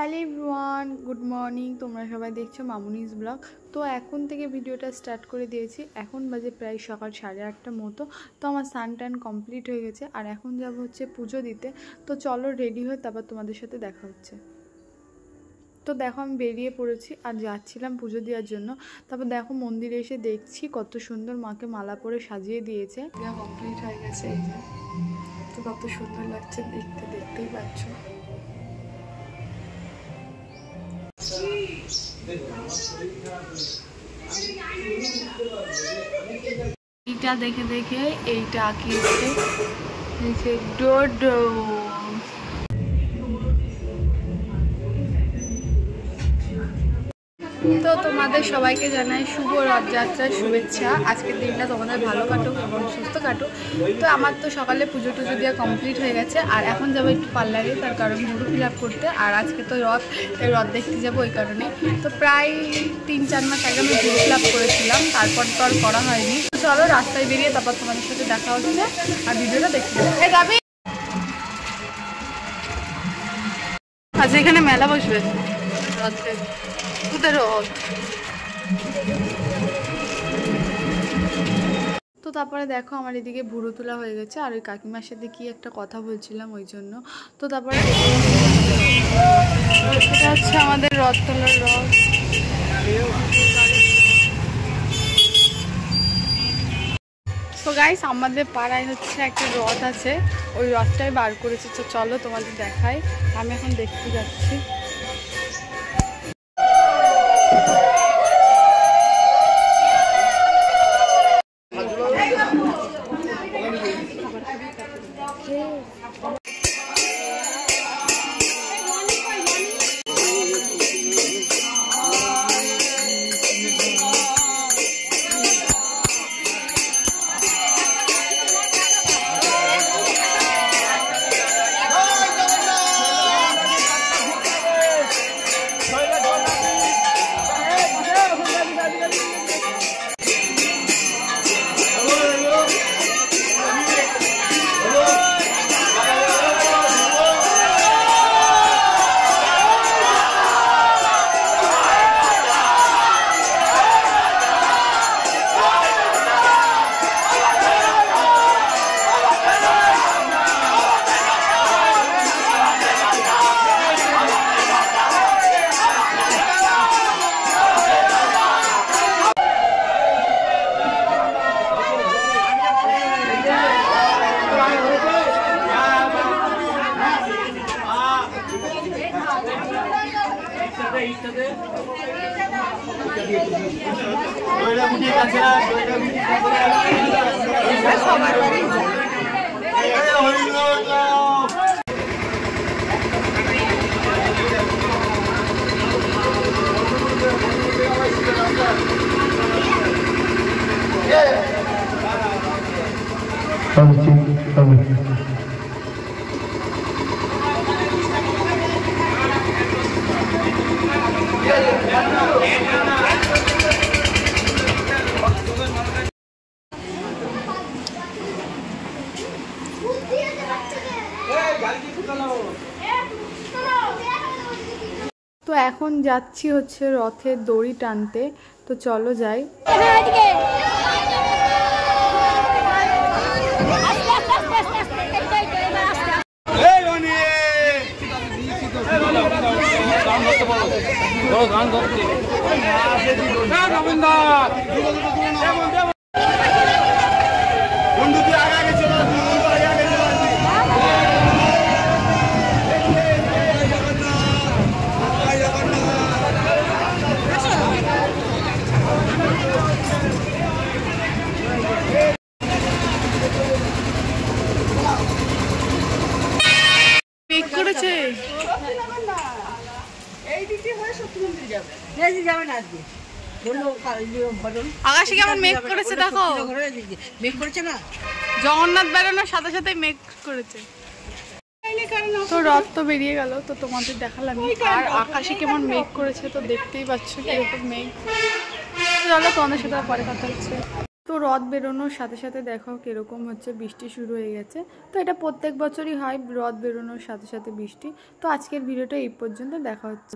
Hello everyone, good morning. তোমরা সবাই দেখছো মামুনিস ব্লগ। তো এখন থেকে ভিডিওটা স্টার্ট করে দিয়েছি। এখন বাজে প্রায় সকাল 8:30 মতো। তো আমার স্নান টান কমপ্লিট হয়ে গেছে আর এখন যাব হচ্ছে পুজো দিতে। তো চলো রেডি হয়ে তারপর তোমাদের সাথে দেখা হচ্ছে। তো দেখো আমি বেরিয়ে পড়েছি আর যাচ্ছিলাম পুজো দেওয়ার জন্য। তারপর দেখো মন্দিরে এসে দেখছি কত সুন্দর মাকে মালা পরে সাজিয়ে দিয়েছে। কমপ্লিট হয়ে গেছে এই যে। তো কত সুন্দর লাগছে দেখতে, দেখতেই পাচ্ছ। এইটা দেখে দেখে এইটা আঁকিয়েছে ডোডো। তো তোমাদের সবাইকে জানাই শুভ রথযাত্রার শুভেচ্ছা। আজকের দিনটা তোমাদের ভালো কাটুক এবং সুস্থ কাটুক। তো আমার তো সকালে পুজো টুজো দেওয়া কমপ্লিট হয়ে গেছে আর এখন যাবো একটু পার্লারে, তার কারণ মুড়ো ফিল আপ করতে। আর আজকে তো রথ দেখতে যাবো ওই কারণে। তো প্রায় 3-4 মাস আগে আমি মুড়ো ফিল আপ করেছিলাম, তারপর তো আর করা হয়নি। তো চলো রাস্তায় বেরিয়ে তারপর তোমাদের সাথে দেখা হচ্ছে আর ভিডিওটা দেখতে যাবো। আজ এখানে মেলা বসবে রথের। তো তারপরে দেখো আমার এদিকে ভুরু তোলা হয়ে গেছে আর ওই কাকিমার সাথে কি একটা কথা বলছিলাম ওই জন্য। তো তারপরে এটা হচ্ছে আমাদের রথ তোলার রথ। তো গাইস আমাদের পাড়ায় হচ্ছে একটা রথ আছে, ওই রথটাই বার করেছে। তো চলো তোমাদের দেখাই, আমি এখন দেখতে যাচ্ছি। তো এখন যাচ্ছি হচ্ছে রথের দড়ি টানতে। তো চলো যাই। আকাশে কেমন মেঘ করেছে দেখো, মেঘ করেছে না, জগন্নাথ বেরোনোর সাথে সাথে মেঘ করেছে। তো রথ তো বেরিয়ে গেল, তো তোমাদের দেখালাম আর আকাশে কেমন মেঘ করেছে। তো দেখতেই পাচ্ছ কিরকম মেঘ। চলো তোমাদের সাথে পরে কথা হচ্ছে। তো রথ বেরোনোর সাথে সাথে দেখো কীরকম হচ্ছে, বৃষ্টি শুরু হয়ে গেছে। তো এটা প্রত্যেক বছরই হয়, রথ বেরোনোর সাথে সাথে বৃষ্টি। তো আজকের ভিডিওটা এই পর্যন্ত, দেখা হচ্ছে।